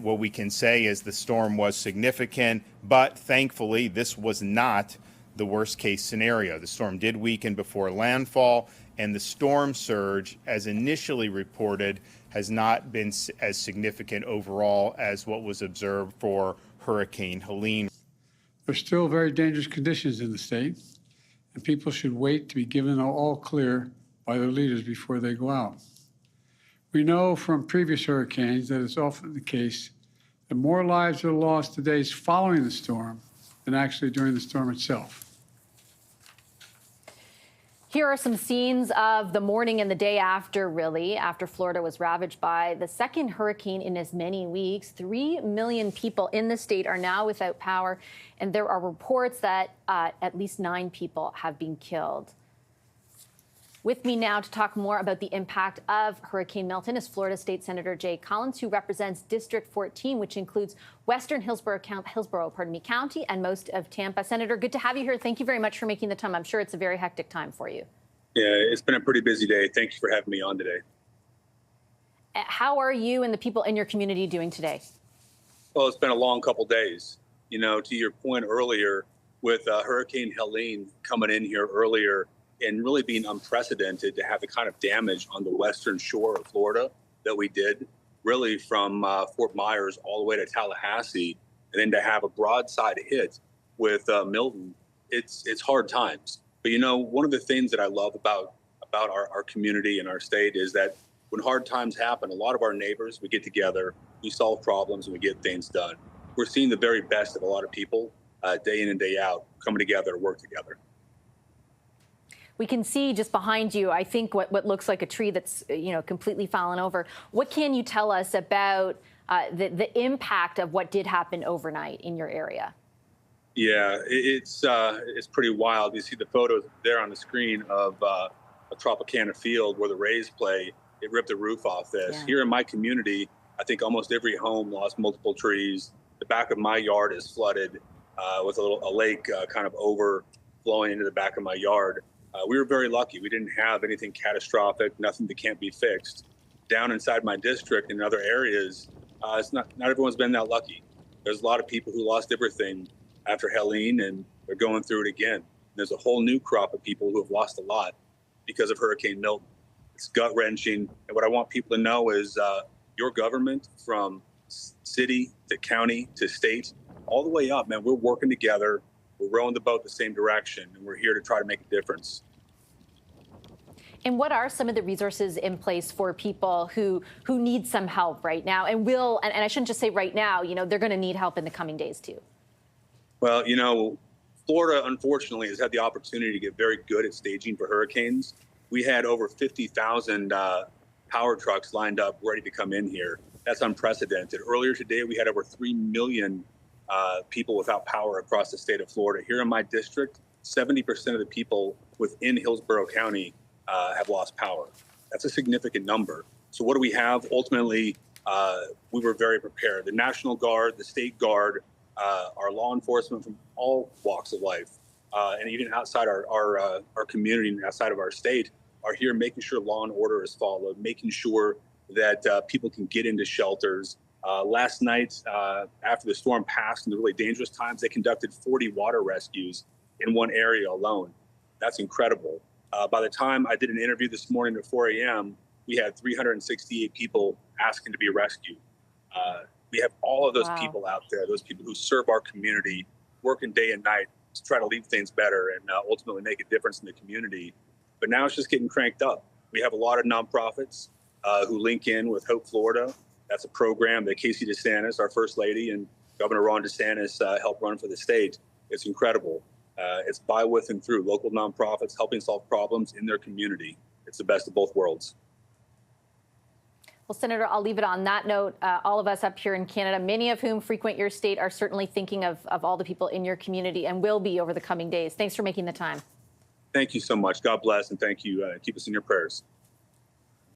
What we can say is the storm was significant, but thankfully this was not the worst case scenario. The storm did weaken before landfall, and the storm surge, as initially reported, has not been as significant overall as what was observed for Hurricane Helene. There's still very dangerous conditions in the state, and people should wait to be given an all clear by their leaders before they go out. We know from previous hurricanes that it's often the case that more lives are lost the days following the storm than actually during the storm itself. Here are some scenes of the morning and the day after, really, after Florida was ravaged by the second hurricane in as many weeks. 3 million people in the state are now without power, and there are reports that at least 9 people have been killed. With me now to talk more about the impact of Hurricane Milton is Florida State Senator Jay Collins, who represents District 14, which includes Western Hillsborough County and most of Tampa. Senator, good to have you here. Thank you very much for making the time. I'm sure it's a very hectic time for you. Yeah, it's been a pretty busy day. Thank you for having me on today. How are you and the people in your community doing today? Well, it's been a long couple days. You know, to your point earlier, with Hurricane Helene coming in here earlier, and really being unprecedented to have the kind of damage on the western shore of Florida that we did, really from Fort Myers all the way to Tallahassee, and then to have a broadside hit with Milton, it's hard times. But, you know, one of the things that I love about our community and our state is that when hard times happen, a lot of our neighbors, we get together, we solve problems, and we get things done. We're seeing the very best of a lot of people day in and day out coming together to work together. We can see just behind you, I think, what looks like a tree that's, completely fallen over. What can you tell us about the impact of what did happen overnight in your area? Yeah, it's pretty wild. You see the photos there on the screen of a Tropicana field where the Rays play. It ripped the roof off this. Yeah. Here in my community, I think almost every home lost multiple trees. The back of my yard is flooded with a lake kind of overflowing into the back of my yard. We were very lucky. We didn't have anything catastrophic, nothing that can't be fixed. Down inside my district and in other areas, it's not everyone's been that lucky. There's a lot of people who lost everything after Helene, and they're going through it again. There's a whole new crop of people who have lost a lot because of Hurricane Milton. It's gut-wrenching, and what I want people to know is your government, from city to county to state, all the way up, man, we're working together. We're rowing the boat the same direction, and we're here to try to make a difference. And what are some of the resources in place for people who need some help right now and I shouldn't just say right now, they're going to need help in the coming days too? Well, Florida, unfortunately, has had the opportunity to get very good at staging for hurricanes. We had over 50,000 power trucks lined up ready to come in here. That's unprecedented. Earlier today, we had over 3 million people without power across the state of Florida. Here in my district, 70% of the people within Hillsborough County have lost power. That's a significant number. So what do we have? Ultimately, we were very prepared. The National Guard, the State Guard, our law enforcement from all walks of life, and even outside our community and outside of our state, are here making sure law and order is followed, making sure that people can get into shelters. Last night, after the storm passed in the really dangerous times, they conducted 40 water rescues in one area alone. That's incredible. By the time I did an interview this morning at 4 a.m., we had 368 people asking to be rescued. We have all of those people out there, those people who serve our community, working day and night to try to leave things better and ultimately make a difference in the community. But now it's just getting cranked up. We have a lot of nonprofits who link in with Hope Florida. That's a program that Casey DeSantis, our First Lady, and Governor Ron DeSantis helped run for the state. It's incredible. It's by, with, and through local nonprofits helping solve problems in their community. It's the best of both worlds. Well, Senator, I'll leave it on that note. All of us up here in Canada, many of whom frequent your state, are certainly thinking of all the people in your community and will be over the coming days. Thanks for making the time. Thank you so much. God bless, and thank you. Keep us in your prayers.